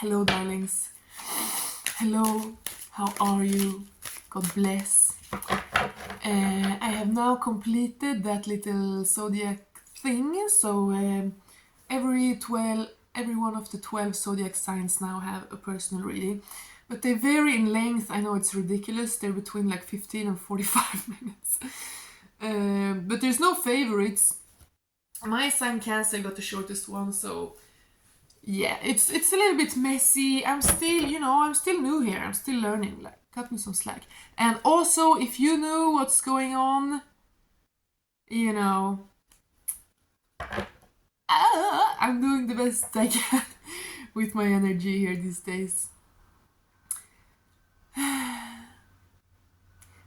Hello, darlings. Hello, how are you? God bless. I have now completed that little zodiac thing, so every one of the 12 zodiac signs now have a personal reading, but they vary in length. I know it's ridiculous. They're between like 15 and 45 minutes. But there's no favorites. My sign Cancer got the shortest one, so yeah, it's a little bit messy. I'm still new here. I'm still learning. Like, cut me some slack. And also, if you know what's going on, I'm doing the best I can with my energy here these days. But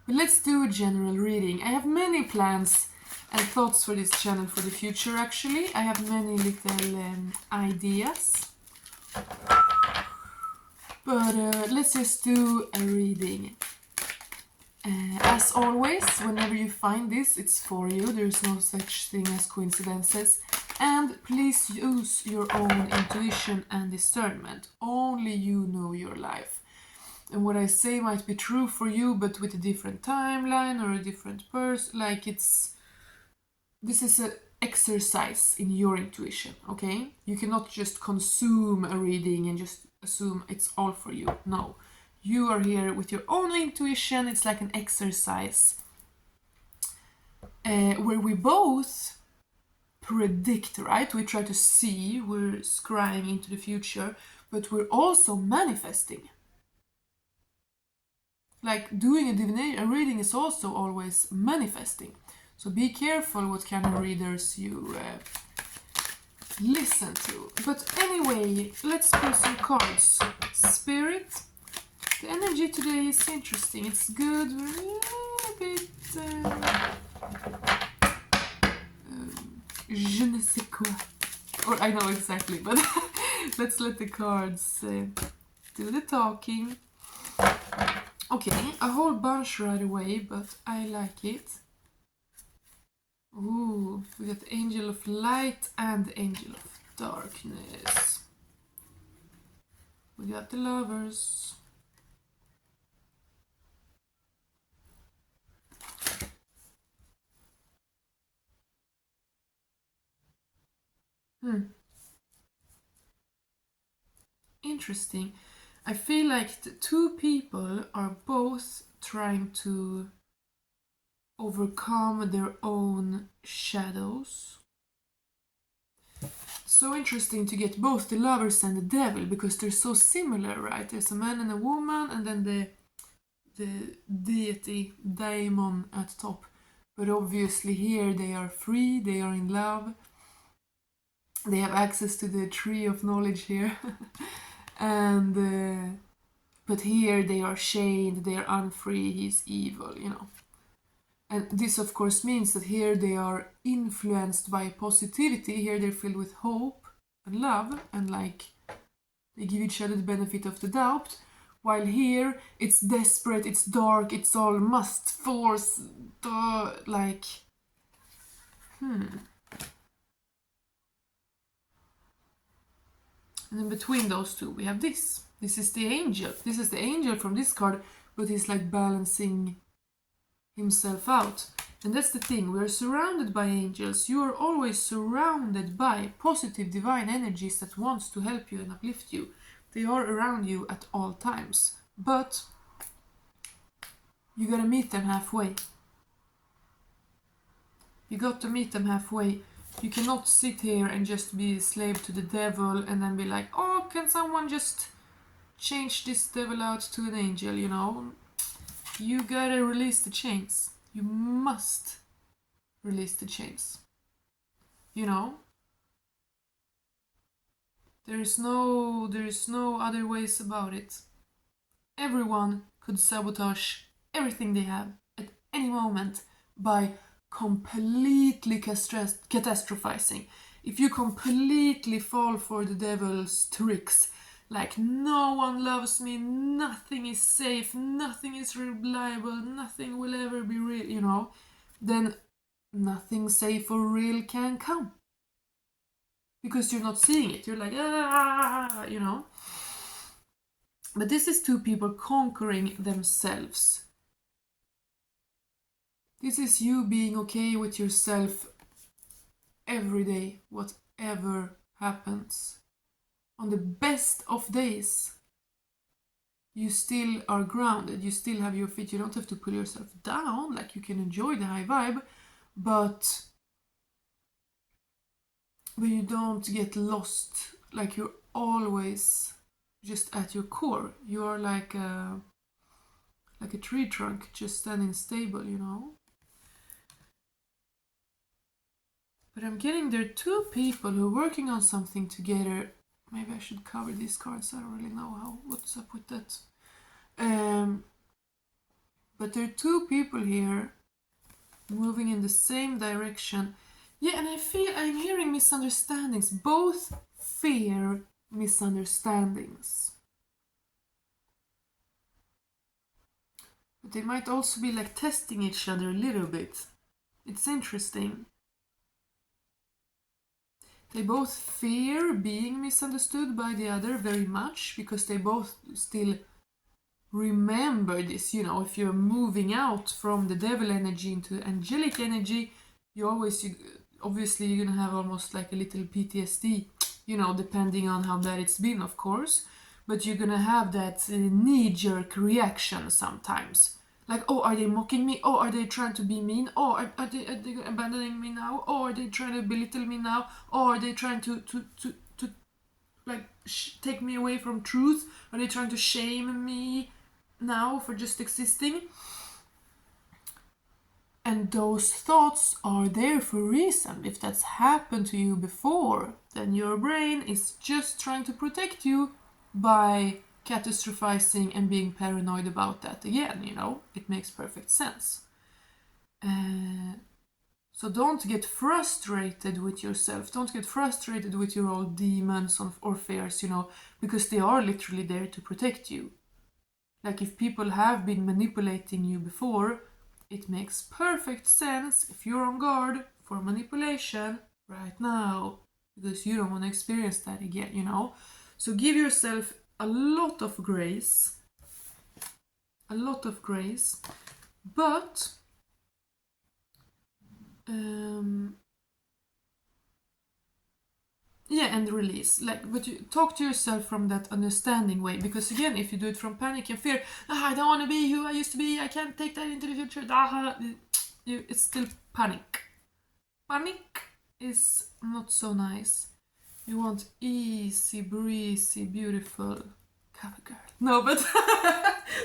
let's do a general reading. I have many plans and thoughts for this channel for the future, actually. I have many little ideas. But let's just do a reading. As always, whenever you find this, it's for you. There's no such thing as coincidences. And please use your own intuition and discernment. Only you know your life. And what I say might be true for you, but with a different timeline or a different person. Like, this is an exercise in your intuition, okay? You cannot just consume a reading and just assume it's all for you. No. You are here with your own intuition. It's like an exercise where we both predict, right? We try to see, we're scrying into the future, but we're also manifesting. Like, doing a reading is also always manifesting. So be careful what kind of readers you listen to. But anyway, let's pull some cards. Spirit, the energy today is interesting. It's good, a bit je ne sais quoi. Or I know exactly, but let's let the cards do the talking. Okay, a whole bunch right away, but I like it. Ooh, we got the Angel of Light and the Angel of Darkness. We got the Lovers. Interesting. I feel like the two people are both trying to overcome their own shadows. So interesting to get both the Lovers and the Devil, because they're so similar, right? There's a man and a woman, and then the deity, daemon at top. But obviously here they are free, they are in love. They have access to the tree of knowledge here. And but here they are chained, they are unfree, he's evil, And this of course means that here they are influenced by positivity. Here they're filled with hope and love, and like they give each other the benefit of the doubt. While here it's desperate, it's dark, it's all must, force, like And in between those two we have this. This is the angel. This is the angel from this card, but he's like balancing himself out. And that's the thing, we're surrounded by angels. You are always surrounded by positive divine energies that wants to help you and uplift you. They are around you at all times. But you gotta meet them halfway. You got to meet them halfway. You cannot sit here and just be a slave to the devil and then be like, oh, can someone just change this devil out to an angel, You gotta release the chains. You must release the chains. There is no other ways about it. Everyone could sabotage everything they have at any moment by completely catastrophizing. If you completely fall for the devil's tricks, like no one loves me, nothing is safe, nothing is reliable, nothing will ever be real, then nothing safe or real can come. Because you're not seeing it. You're like, But this is two people conquering themselves. This is you being okay with yourself every day, whatever happens. On the best of days, you still are grounded, you still have your feet, you don't have to pull yourself down, like you can enjoy the high vibe, but you don't get lost, like you're always just at your core. You are like a tree trunk just standing stable, you know. But I'm getting there are two people who are working on something together. Maybe I should cover these cards. I don't really know what's up with that. But there are two people here moving in the same direction. Yeah, and I feel I'm hearing misunderstandings. Both fear misunderstandings. But they might also be like testing each other a little bit. It's interesting. They both fear being misunderstood by the other very much because they both still remember this. You know, if you're moving out from the devil energy into angelic energy, obviously you're gonna have almost like a little PTSD, you know, depending on how bad it's been, of course. But you're gonna have that knee-jerk reaction sometimes. Like, oh, are they mocking me? Oh, are they trying to be mean? Oh, are they abandoning me now? Oh, are they trying to belittle me now? Oh, are they trying to like take me away from truth? Are they trying to shame me now for just existing? And those thoughts are there for a reason. If that's happened to you before, then your brain is just trying to protect you by catastrophizing and being paranoid about that again, you know. It makes perfect sense. So don't get frustrated with yourself. Don't get frustrated with your old demons or fears, you know, because they are literally there to protect you. Like if people have been manipulating you before, it makes perfect sense if you're on guard for manipulation right now, because you don't want to experience that again, you know. So give yourself a lot of grace, but yeah, and release. Like, but you talk to yourself from that understanding way, because again, if you do it from panic and fear, I don't want to be who I used to be, I can't take that into the future, it's still panic. Panic is not so nice. You want easy, breezy, beautiful cover girl. No, but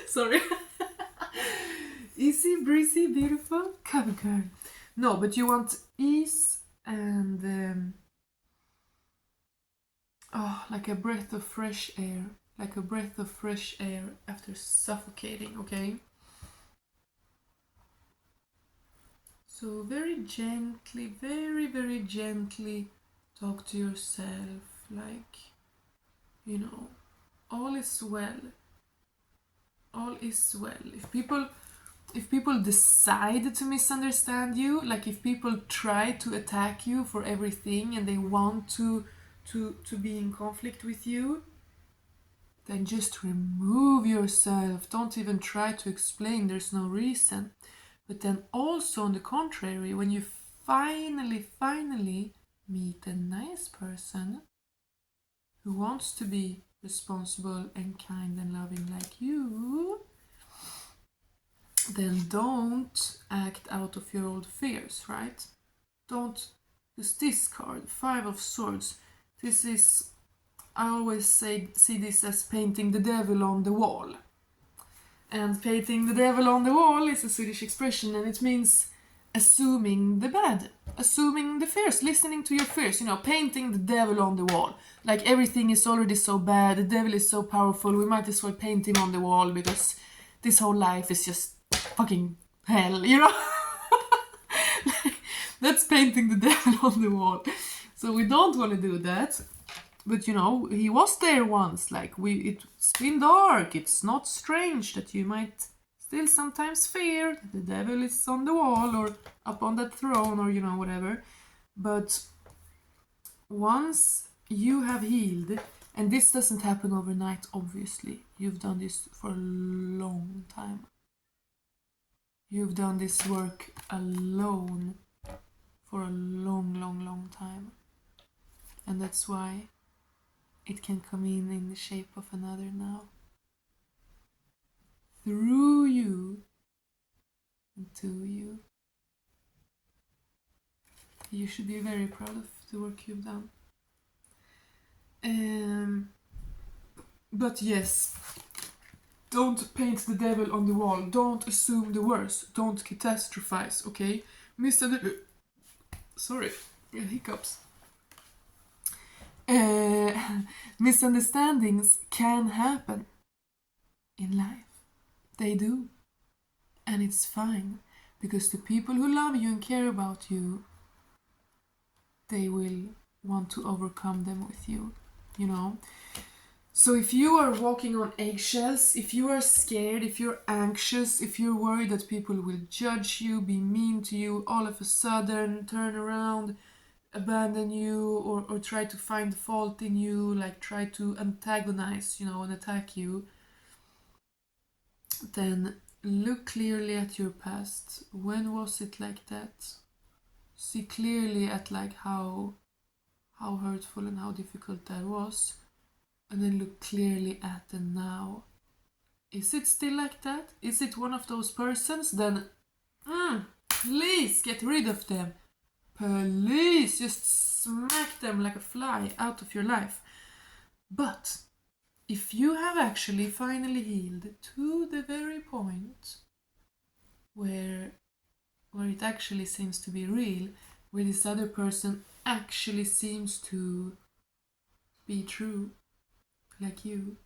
sorry. Easy, breezy, beautiful cover girl. No, but you want ease and like a breath of fresh air. Like a breath of fresh air after suffocating, okay? So very gently, very, very gently talk to yourself, like, you know, all is well. All is well. If people decide to misunderstand you, like if people try to attack you for everything and they want to be in conflict with you, then just remove yourself. Don't even try to explain, there's no reason. But then also on the contrary, when you finally meet a nice person who wants to be responsible and kind and loving like you, then don't act out of your old fears, right? Don't use this card, 5 of Swords. This is, I always see this as painting the devil on the wall. And painting the devil on the wall is a Swedish expression, and it means assuming the bad, assuming the fears, listening to your fears, you know, painting the devil on the wall. Like everything is already so bad, the devil is so powerful, we might as well paint him on the wall because this whole life is just fucking hell, you know? That's painting the devil on the wall. So we don't want to do that. But you know, he was there once, like it's been dark, it's not strange that you might still sometimes fear that the devil is on the wall or up on that throne or, you know, whatever. But once you have healed, And this doesn't happen overnight, obviously. You've done this for a long time. You've done this work alone for a long, long, long time. And that's why it can come in the shape of another now. Through you and to you. You should be very proud of the work you've done. But yes, don't paint the devil on the wall. Don't assume the worst. Don't catastrophize, okay? Sorry, hiccups. Misunderstandings can happen in life. They do. And it's fine. Because the people who love you and care about you, they will want to overcome them with you, you know? So if you are walking on eggshells, if you are scared, if you're anxious, if you're worried that people will judge you, be mean to you, all of a sudden turn around, abandon you, or try to find fault in you, like try to antagonize, you know, and attack you, then look clearly at your past. When was it like that? See clearly at like how hurtful and how difficult that was. And then look clearly at the now. Is it still like that? Is it one of those persons? Then, please get rid of them. Please just smack them like a fly out of your life. But if you have actually finally healed to the very point where it actually seems to be real, where this other person actually seems to be true, like you,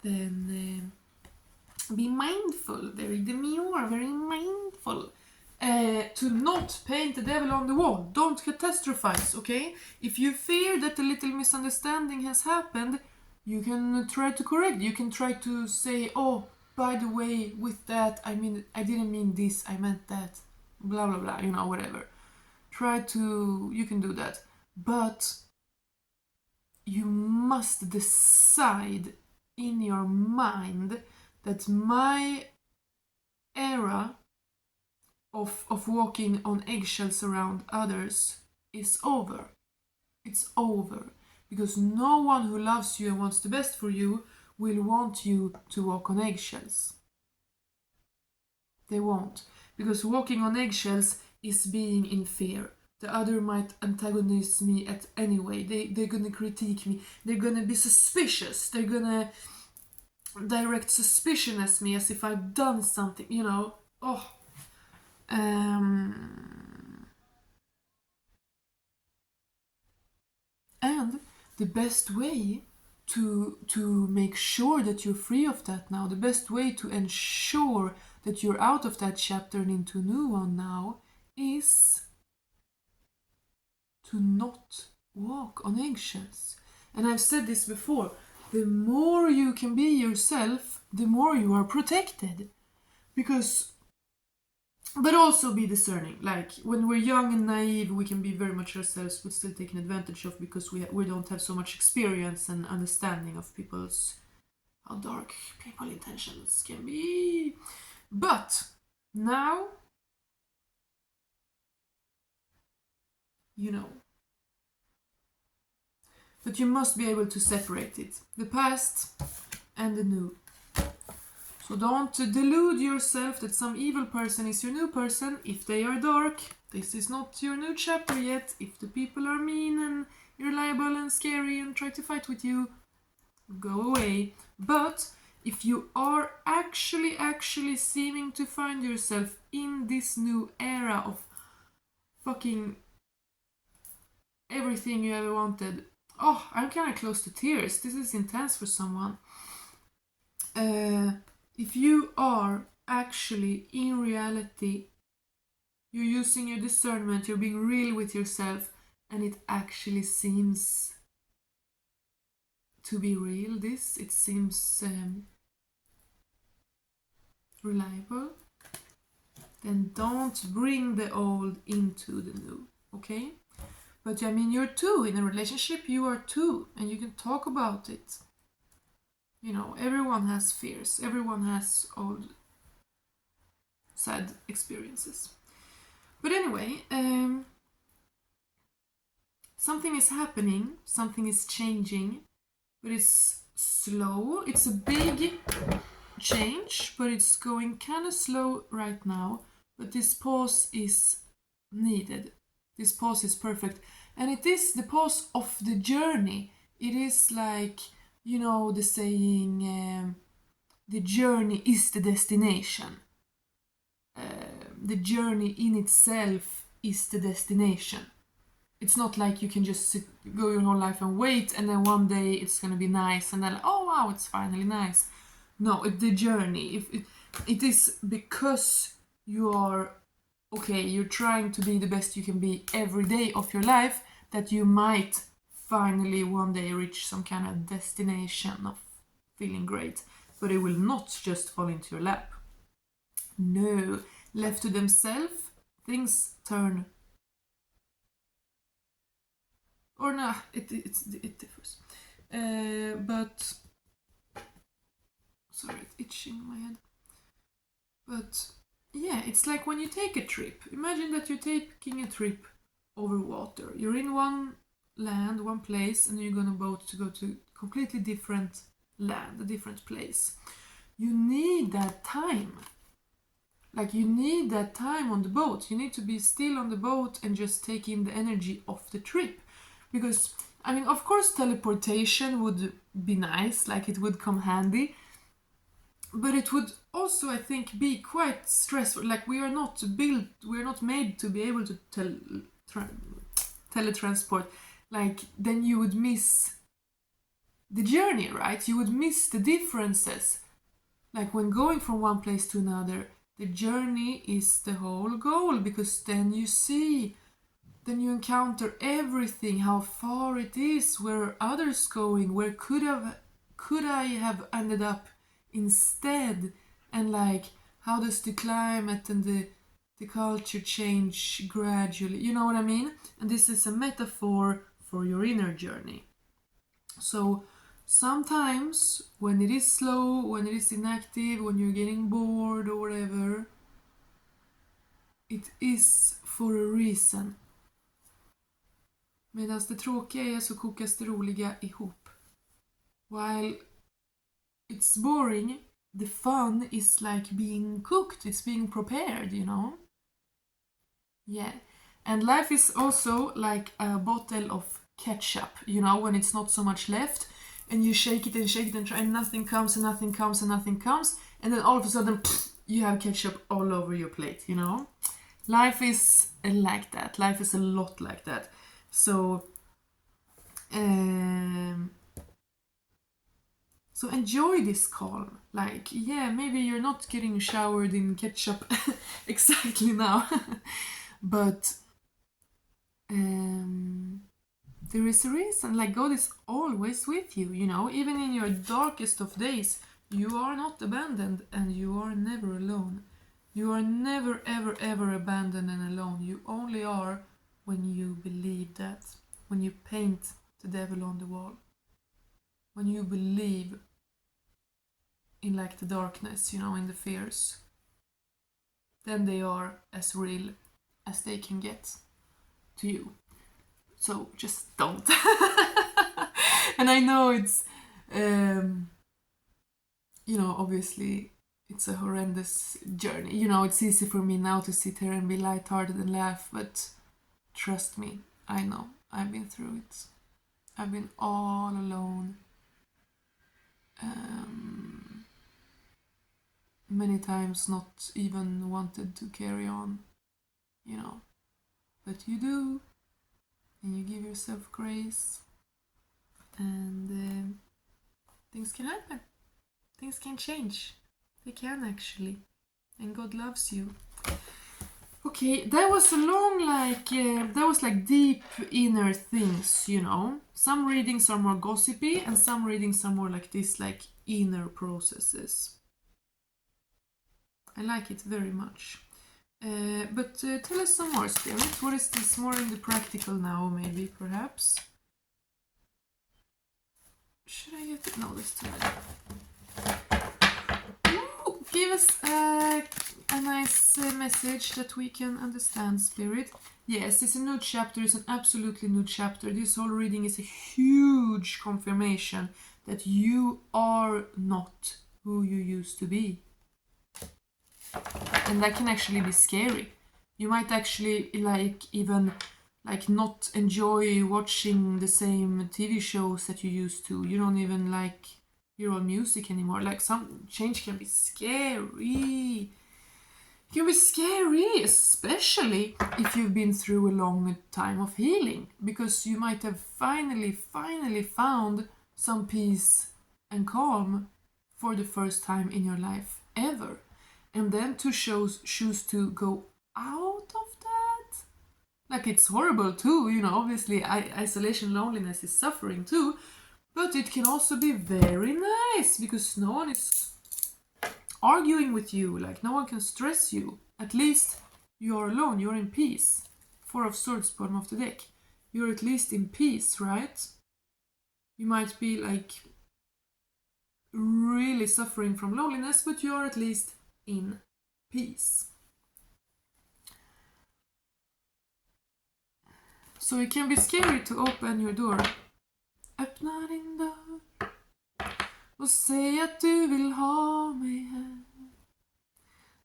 then be mindful, very demure, very mindful, to not paint the devil on the wall. Don't catastrophize, okay? If you fear that a little misunderstanding has happened, you can try to correct. You can try to say, oh, by the way, with that, I didn't mean this, I meant that, blah, blah, blah, you know, whatever. You can do that. But you must decide in your mind that my era of walking on eggshells around others is over. It's over. Because no one who loves you and wants the best for you will want you to walk on eggshells. They won't. Because walking on eggshells is being in fear. The other might antagonize me at anyway. They're gonna critique me. They're gonna be suspicious. They're gonna direct suspicion at me as if I've done something, you know. Oh. And the best way to make sure that you're free of that now, the best way to ensure that you're out of that chapter and into a new one now, is to not walk on eggshells. And I've said this before, the more you can be yourself, the more you are protected. But also be discerning. Like, when we're young and naive, we can be very much ourselves, but still taken advantage of because we don't have so much experience and understanding of how dark people's intentions can be. But now, you know. But you must be able to separate it. The past and the new. So don't delude yourself that some evil person is your new person. If they are dark, this is not your new chapter yet. If the people are mean and irreliable and scary and try to fight with you, go away. But if you are actually seeming to find yourself in this new era of fucking everything you ever wanted. Oh, I'm kind of close to tears. This is intense for someone. If you are actually, in reality, you're using your discernment, you're being real with yourself, and it actually seems to be real, it seems reliable, then don't bring the old into the new, okay? But I mean, you're two. In a relationship, you are two, and you can talk about it. You know, everyone has fears. Everyone has old, sad experiences. But anyway, something is happening. Something is changing. But it's slow. It's a big change, but it's going kind of slow right now. But this pause is needed. This pause is perfect. And it is the pause of the journey. It is like, you know, the saying, the journey is the destination. The journey in itself is the destination. It's not like you can just go your whole life and wait, and then one day it's gonna be nice, and then, oh wow, it's finally nice. No, the journey. It is because you are, okay, you're trying to be the best you can be every day of your life, that you might finally one day reach some kind of destination of feeling great. But it will not just fall into your lap. No, left to themselves, things turn. Or no, it differs. But sorry, it's itching in my head. But yeah, it's like when you take a trip. Imagine that you're taking a trip over water. You're in one land, one place, and you're gonna boat to go to a completely different land, a different place. You need that time. Like, you need that time on the boat. You need to be still on the boat and just take in the energy of the trip. Because, I mean, of course, teleportation would be nice, like it would come handy. But it would also, I think, be quite stressful. Like, we are not made to be able to teletransport. Like, then you would miss the journey, right? You would miss the differences. Like, when going from one place to another, the journey is the whole goal, because then you see, then you encounter everything, how far it is, where are others going, where could I have ended up instead, and like, how does the climate and the culture change gradually, you know what I mean? And this is a metaphor for your inner journey. So sometimes when it is slow, when it is inactive, when you're getting bored or whatever, it is for a reason. Medan det tråkiga är så kokas det roliga ihop. While it's boring, the fun is like being cooked, it's being prepared, you know? Yeah. And life is also like a bottle of ketchup, you know, when it's not so much left, and you shake it and try, and nothing comes and nothing comes and nothing comes, and then all of a sudden, pff, you have ketchup all over your plate, you know? Life is like that. Life is a lot like that. So enjoy this calm. Like, yeah, maybe you're not getting showered in ketchup exactly now, but there is a reason. Like, God is always with you, you know, even in your darkest of days. You are not abandoned, and you are never alone. You are never, ever, ever abandoned and alone. You only are when you believe that. When you paint the devil on the wall. When you believe in, like, the darkness, you know, in the fears. Then they are as real as they can get to you. So just don't. And I know it's, you know, obviously it's a horrendous journey. You know, it's easy for me now to sit here and be lighthearted and laugh, but trust me, I know. I've been through it. I've been all alone. Many times not even wanted to carry on, you know. But you do, and you give yourself grace, and things can happen. Things can change. They can, actually. And God loves you. Okay, that was a long, like, that was like deep inner things, you know. Some readings are more gossipy, and some readings are more like this, like inner processes. I like it very much. But tell us some more, Spirit. What is this more in the practical now, maybe, perhaps? Should I get it? No, this too many. Ooh, give us a nice message that we can understand, Spirit. Yes, it's a new chapter. It's an absolutely new chapter. This whole reading is a huge confirmation that you are not who you used to be. And that can actually be scary. You might actually even not enjoy watching the same TV shows that you used to. You don't even like your own music anymore. Like, some change can be scary. It can be scary, especially if you've been through a long time of healing, because you might have finally found some peace and calm for the first time in your life ever. And then to choose to go out of that? Like, it's horrible too, you know, obviously isolation, loneliness is suffering too, but it can also be very nice because no one is arguing with you, like no one can stress you. At least you're alone, you're in peace. 4 of Swords, bottom of the deck. You're at least in peace, right? You might be like really suffering from loneliness, but you're at least in peace. Så it can be scary to open your door. Öppna din dörr och säg att du vill ha mig här.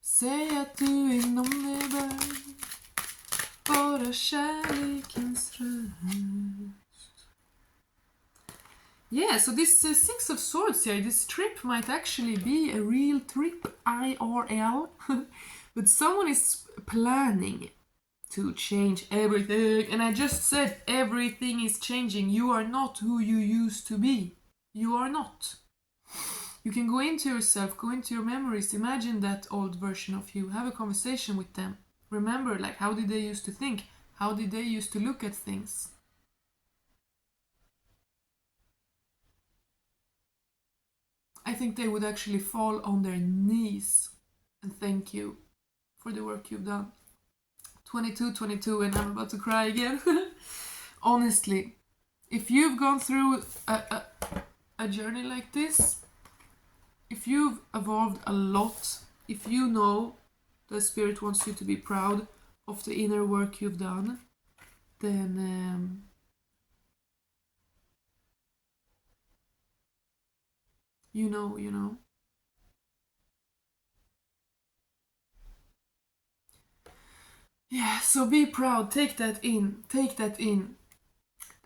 Säg att du inom mig bär bara kärlekens röst. Yeah, so this 6 of Swords here, this trip might actually be a real trip, IRL. But someone is planning to change everything. And I just said everything is changing. You are not who you used to be. You are not. You can go into yourself, go into your memories, imagine that old version of you, have a conversation with them. Remember, like, how did they used to think? How did they used to look at things? I think they would actually fall on their knees and thank you for the work you've done. 22, and I'm about to cry again. Honestly, if you've gone through a journey like this, if you've evolved a lot, if you know the Spirit wants you to be proud of the inner work you've done, then you know. Yeah, so be proud, take that in.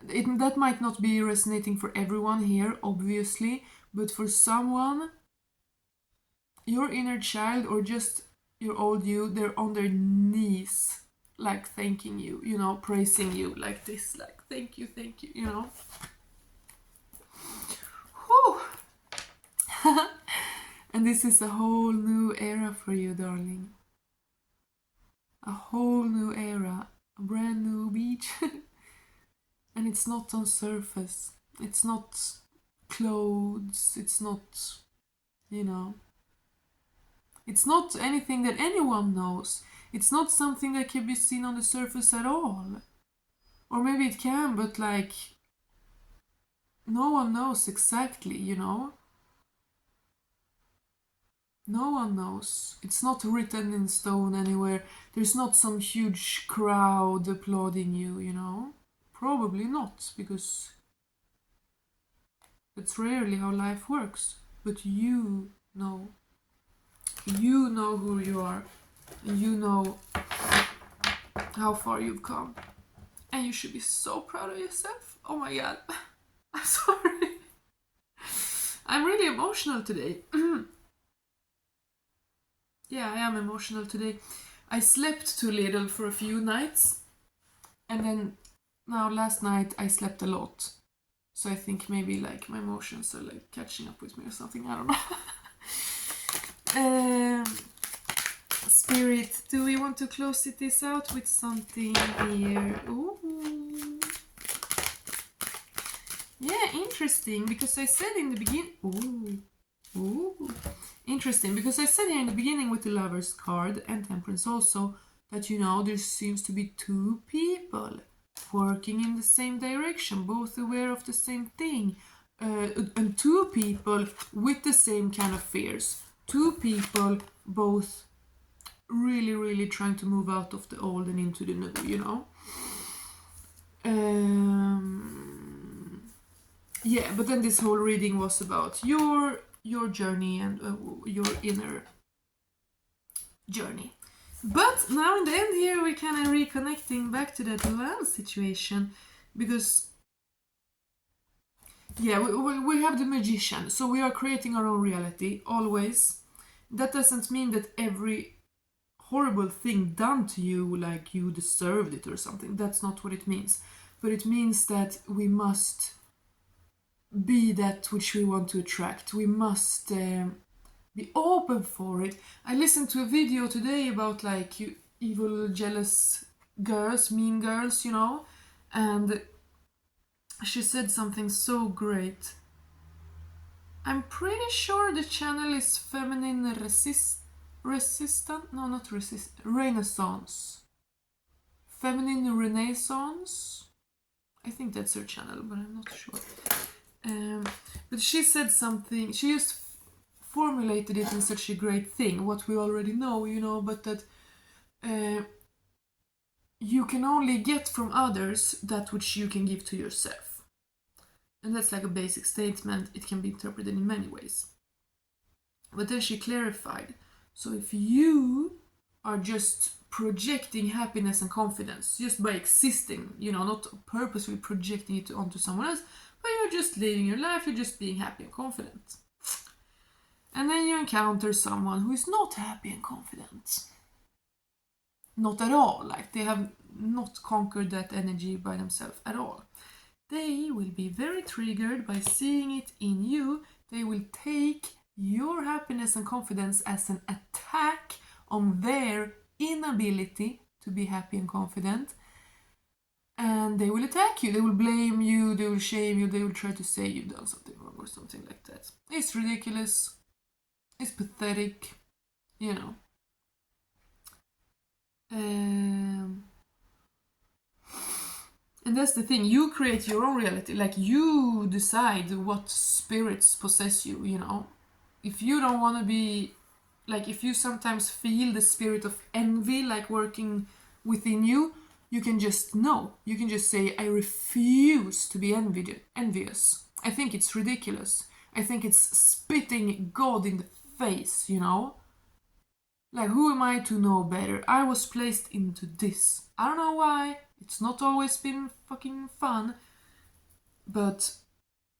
That might not be resonating for everyone here, obviously, but for someone, your inner child or just your old you, they're on their knees, like thanking you, you know, praising you like this, like thank you, you know. Whew. And this is a whole new era for you, darling. A whole new era, a brand new beach. And it's not on surface, it's not clothes, it's not, you know, it's not anything that anyone knows. It's not something that can be seen on the surface at all. Or maybe it can, but like, no one knows exactly, you know. No one knows. It's not written in stone anywhere. There's not some huge crowd applauding you, you know. Probably not, because that's rarely how life works. But you know. You know who you are. You know how far you've come. And you should be so proud of yourself. Oh my god. I'm sorry. I'm really emotional today. Yeah, I am emotional today. I slept too little for a few nights. And then now last night I slept a lot. So I think maybe like my emotions are like catching up with me or something. I don't know. Spirit, do we want to close this out with something here? Ooh. Yeah, interesting, because I said in the beginning... Ooh. Ooh, interesting, because I said here in the beginning with the Lovers card and Temperance also that, you know, there seems to be two people working in the same direction, both aware of the same thing, and two people with the same kind of fears. Two people both really, really trying to move out of the old and into the new, you know. Yeah, but then this whole reading was about your journey and your inner journey. But now in the end here we're kind of reconnecting back to that love situation, because yeah, we have the Magician, so we are creating our own reality always. That doesn't mean that every horrible thing done to you, like you deserved it or something. That's not what it means. But it means that we must be that which we want to attract. We must be open for it. I listened to a video today about like evil, jealous girls, mean girls, you know, and she said something so great. I'm pretty sure the channel is Feminine Resistant? No, not Resist. Renaissance. Feminine Renaissance? I think that's her channel, but I'm not sure. But she said something, she just formulated it in such a great thing, what we already know, you know, but that you can only get from others that which you can give to yourself. And that's like a basic statement. It can be interpreted in many ways. But then she clarified, so if you are just projecting happiness and confidence just by existing, you know, not purposely projecting it onto someone else, but you're just living your life, you're just being happy and confident. And then you encounter someone who is not happy and confident. Not at all, like they have not conquered that energy by themselves at all. They will be very triggered by seeing it in you. They will take your happiness and confidence as an attack on their inability to be happy and confident. And they will attack you, they will blame you, they will shame you, they will try to say you've done something wrong or something like that. It's ridiculous. It's pathetic, you know. And that's the thing, you create your own reality, like you decide what spirits possess you, you know. If you don't want to be, like if you sometimes feel the spirit of envy like working within you, you can just know, you can just say, I refuse to be envious. I think it's ridiculous. I think it's spitting God in the face, you know. Like, who am I to know better? I was placed into this. I don't know why. It's not always been fucking fun. But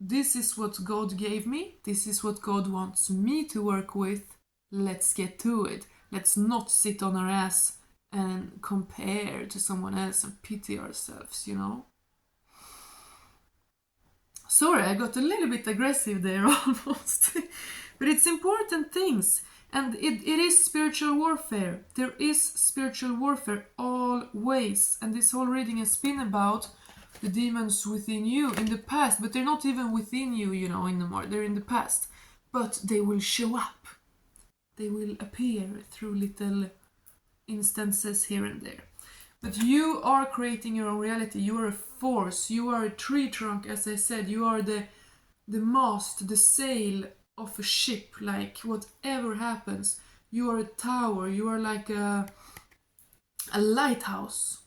this is what God gave me. This is what God wants me to work with. Let's get to it. Let's not sit on our ass and compare to someone else and pity ourselves, you know? Sorry, I got a little bit aggressive there almost. But it's important things. And it is spiritual warfare. There is spiritual warfare always. And this whole reading has been about the demons within you in the past. But they're not even within you, you know, anymore. They're in the past. But they will show up. They will appear through little instances here and there. But you are creating your own reality. You are a force. You are a tree trunk, as I said. You are the mast, the sail of a ship. Like, whatever happens, you are a tower. You are like a lighthouse.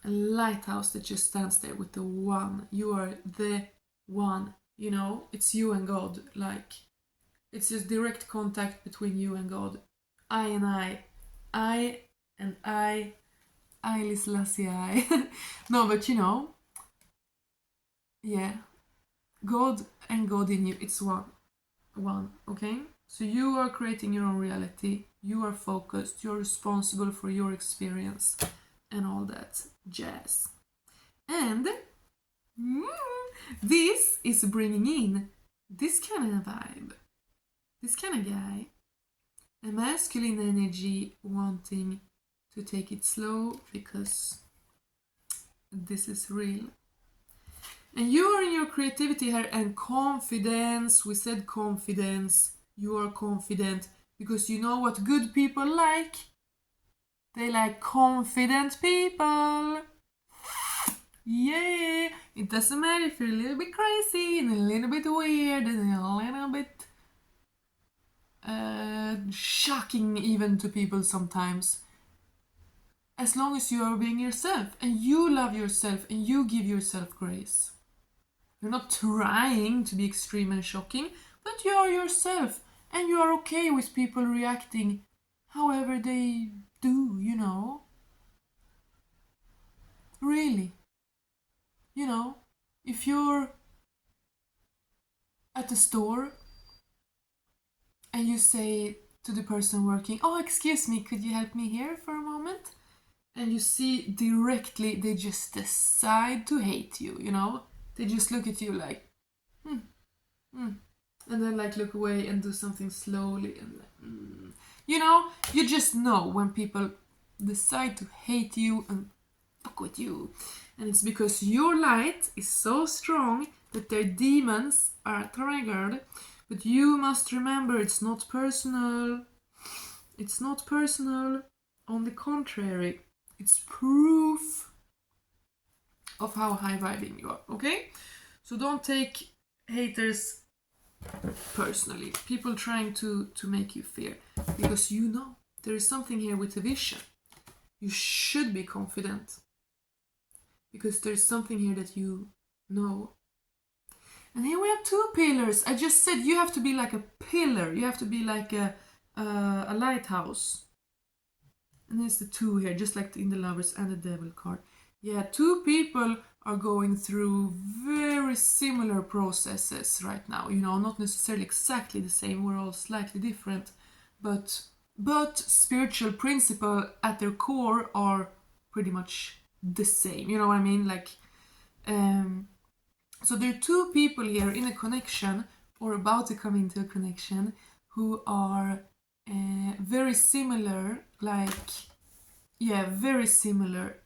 A lighthouse that just stands there with the one. You are the one, you know? It's you and God. Like, it's just direct contact between you and God. I and I. I and I. Haile Selassie I. No, but you know, yeah, God and God in you, it's one, okay? So you are creating your own reality, you are focused, you're responsible for your experience and all that jazz. And this is bringing in this kind of vibe, this kind of guy, a masculine energy wanting to take it slow because this is real. And you are in your creativity here, and confidence. We said confidence. You are confident because you know what good people like. They like confident people. Yeah, it doesn't matter if you're a little bit crazy and a little bit weird and a little bit shocking even to people sometimes. As long as you are being yourself and you love yourself and you give yourself grace. You're not trying to be extreme and shocking, but you are yourself and you are okay with people reacting however they do, you know. Really. You know, if you're at the store and you say to the person working, "Oh, excuse me, could you help me here for a moment?" And you see directly they just decide to hate you, you know? They just look at you like, and then like look away and do something slowly and you know, you just know when people decide to hate you and fuck with you. And it's because your light is so strong that their demons are triggered. But you must remember, it's not personal. It's not personal. On the contrary, it's proof of how high vibing you are, okay? So don't take haters personally. People trying to make you fear. Because you know, there is something here with a vision. You should be confident. Because there's something here that you know. And here we have two pillars. I just said you have to be like a pillar. You have to be like a lighthouse. And there's the two here, just like in the Lovers and the Devil card. Yeah, two people are going through very similar processes right now. You know, not necessarily exactly the same. We're all slightly different. But spiritual principle at their core are pretty much the same. You know what I mean? Like, so there are two people here in a connection or about to come into a connection who are very similar, like, yeah, very similar.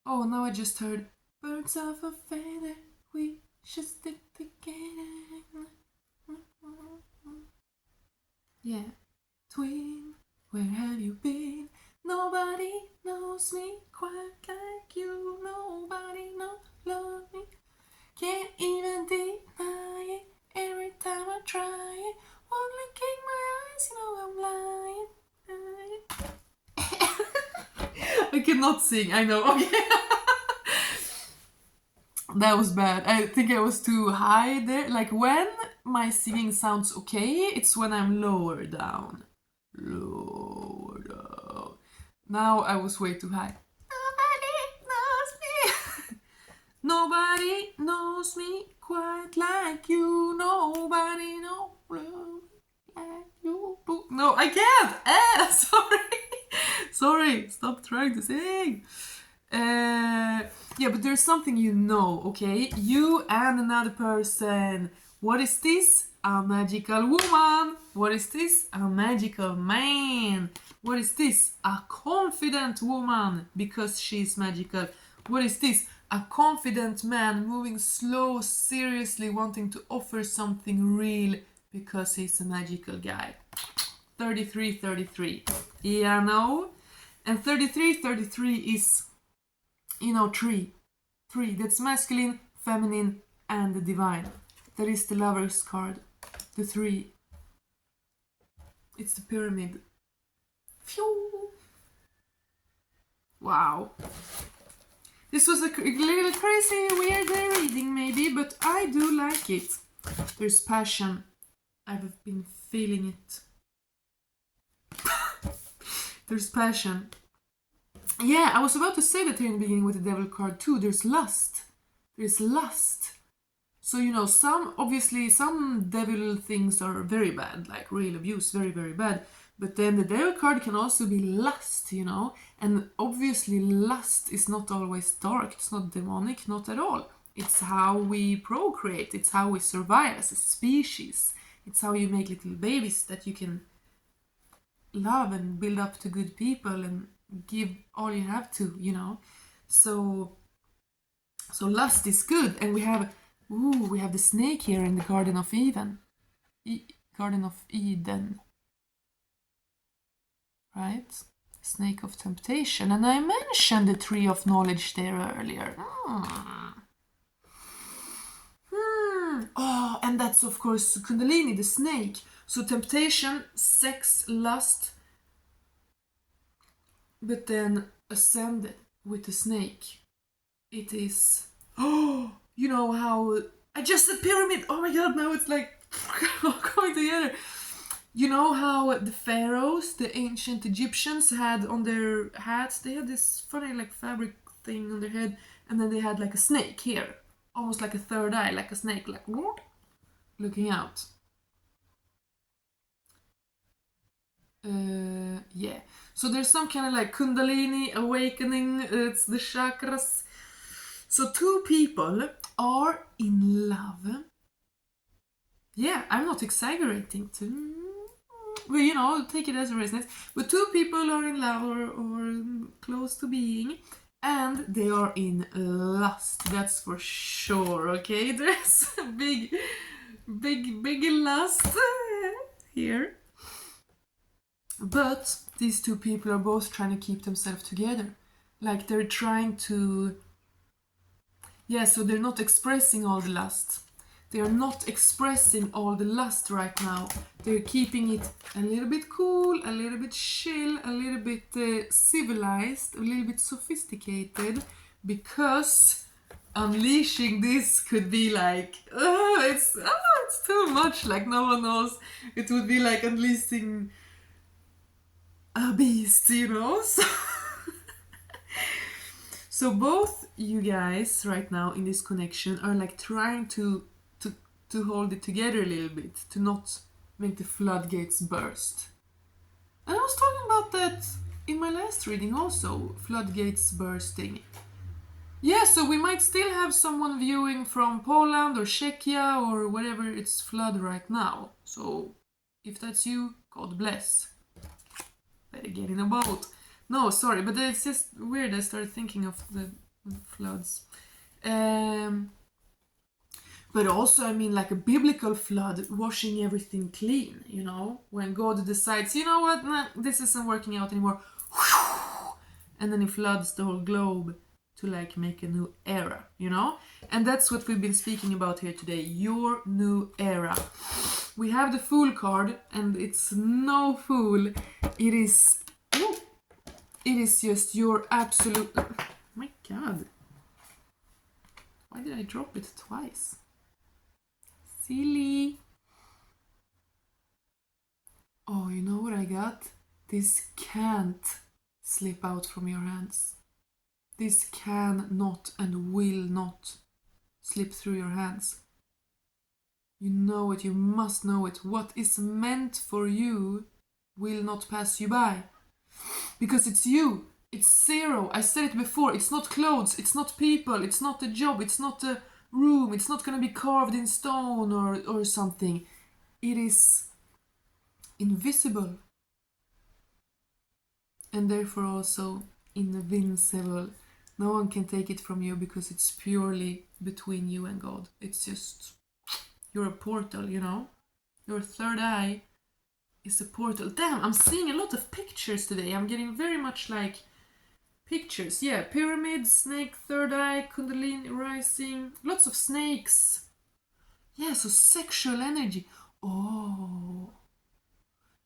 Oh, now I just heard birds of a feather, we should stick together. Yeah, twin, where have you been? Nobody knows me quite like you. Nobody love me. Can't even deny it. Every time I try it, won't look in my eyes, you know I'm lying. I cannot sing, I know. Okay. That was bad. I think I was too high there. Like when my singing sounds okay, it's when I'm lower down. Lower down. Now I was way too high. Nobody knows me quite like you. Nobody knows me like you. No, I can't. Sorry. Stop trying to sing. Yeah, but there's something you know, okay? You and another person. What is this? A magical woman. What is this? A magical man. What is this? A confident woman because she's magical. What is this? A confident man moving slow, seriously wanting to offer something real because he's a magical guy. 33. Yeah, no? And 33 is, you know, three. That's masculine, feminine, and the divine. That is the Lover's card. The 3. It's the pyramid. Phew. Wow. This was a little crazy, weird reading maybe, but I do like it. There's passion. I've been feeling it. There's passion. Yeah, I was about to say that here in the beginning with the Devil card too. There's lust. So, you know, some devil things are very bad, like real abuse, very, very bad. But then the Devil card can also be lust, you know. And obviously lust is not always dark. It's not demonic, not at all. It's how we procreate. It's how we survive as a species. It's how you make little babies that you can love and build up to good people and give all you have to, you know. So So lust is good, and we have the snake here in the Garden of Eden. Garden of Eden. Right? Snake of temptation. And I mentioned the tree of knowledge there earlier. Oh, and that's of course Kundalini, the snake. So temptation, sex, lust, but then ascended with the snake. It is, oh, you know how, I just said pyramid, oh my god, now it's like going together. You know how the pharaohs, the ancient Egyptians, had on their hats, they had this funny like fabric thing on their head, and then they had like a snake here, almost like a third eye, like a snake, like looking out. Yeah, so there's some kind of like Kundalini awakening, it's the chakras. So two people are in love. Yeah, I'm not exaggerating too. Well, you know, take it as a resonance. But two people are in love or close to being, and they are in lust. That's for sure, okay? There's a big lust here. But these two people are both trying to keep themselves together. Like they're trying to... Yeah, so they're not expressing all the lust. They are not expressing all the lust right now. They're keeping it a little bit cool, a little bit chill, a little bit civilized, a little bit sophisticated, because unleashing this could be like, it's too much, like no one knows. It would be like unleashing a beast, you know? So both you guys right now in this connection are like trying to hold it together a little bit, to not make the floodgates burst. And I was talking about that in my last reading also, floodgates bursting. Yeah, so we might still have someone viewing from Poland or Czechia or wherever it's flood right now. So if that's you, God bless. Better get in a boat. No, sorry, but it's just weird. I started thinking of the floods. But also, I mean, like a biblical flood, washing everything clean, you know? When God decides, you know what, nah, this isn't working out anymore. And then he floods the whole globe to like make a new era, you know? And that's what we've been speaking about here today, your new era. We have the Fool card, and it's no fool. It is just your absolute... Oh my god. Why did I drop it twice? Silly. Oh, you know what I got? This can't slip out from your hands. This cannot and will not slip through your hands. You know it, you must know it. What is meant for you will not pass you by. Because it's you. It's zero. I said it before. It's not clothes. It's not people. It's not a job. It's not a room. It's not going to be carved in stone or something. It is invisible. And therefore also invincible. No one can take it from you because it's purely between you and God. It's just... You're a portal, you know? Your third eye is a portal. Damn, I'm seeing a lot of pictures today. I'm getting very much like pictures. Yeah, pyramid, snake, third eye, kundalini rising. Lots of snakes. Yeah, so sexual energy. Oh.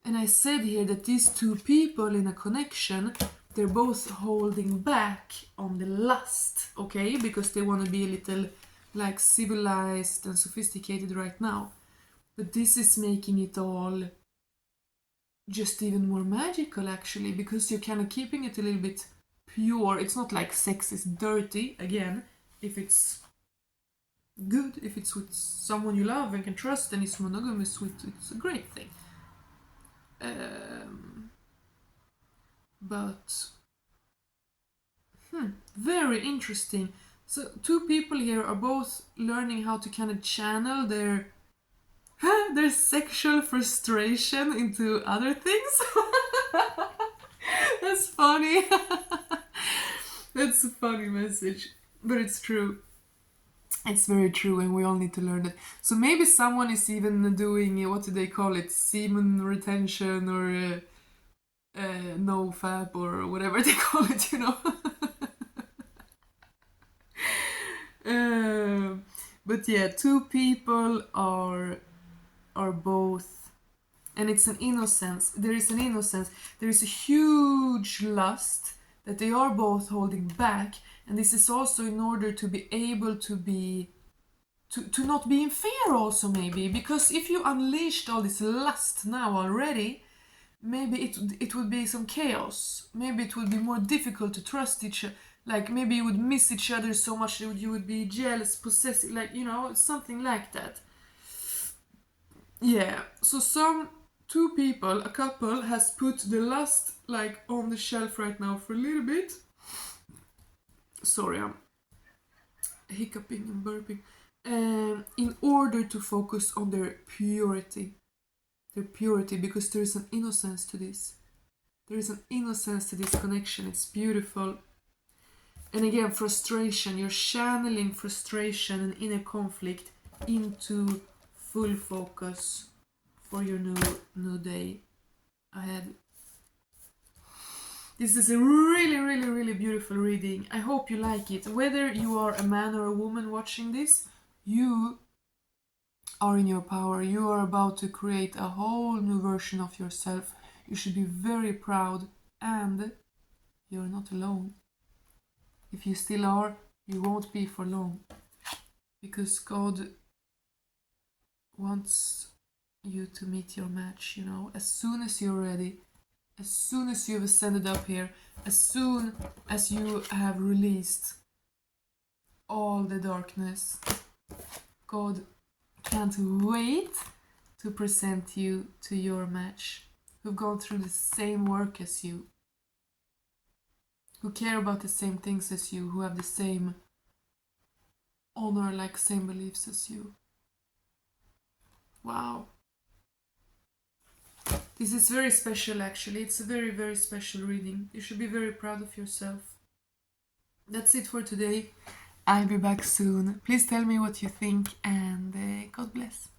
And I said here that these two people in a connection, they're both holding back on the lust, okay? Because they want to be a little like civilized and sophisticated right now. But this is making it all just even more magical actually, because you're kind of keeping it a little bit pure. It's not like sex is dirty, again, if it's good, if it's with someone you love and can trust and it's monogamous with, it's a great thing. But very interesting. So two people here are both learning how to kind of channel their sexual frustration into other things. That's funny. That's a funny message, but it's true. It's very true, and we all need to learn that. So maybe someone is even doing, what do they call it, semen retention, or no fap, or whatever they call it, you know. But yeah, two people are both, and it's an innocence. There is an innocence. There is a huge lust that they are both holding back, and this is also in order to be able to be to not be in fear also, maybe, because if you unleashed all this lust now already, maybe it would be some chaos. Maybe it would be more difficult to trust each other. Like maybe you would miss each other so much that you would be jealous, possessive, like, you know, something like that. Yeah. So two people, a couple, has put the lust like on the shelf right now for a little bit. Sorry, I'm hiccuping and burping. In order to focus on their purity. Their purity, because there is an innocence to this. There is an innocence to this connection. It's beautiful. And again, frustration. You're channeling frustration and inner conflict into full focus for your new day ahead. This is a really, really, really beautiful reading. I hope you like it. Whether you are a man or a woman watching this, you are in your power. You are about to create a whole new version of yourself. You should be very proud, and you're not alone. If you still are, you won't be for long, because God wants you to meet your match, you know, as soon as you're ready, as soon as you've ascended up here, as soon as you have released all the darkness. God can't wait to present you to your match, who've gone through the same work as you, who care about the same things as you, who have the same honor, like same beliefs as you. Wow. This is very special, actually. It's a very, very special reading. You should be very proud of yourself. That's it for today. I'll be back soon. Please tell me what you think, and God bless.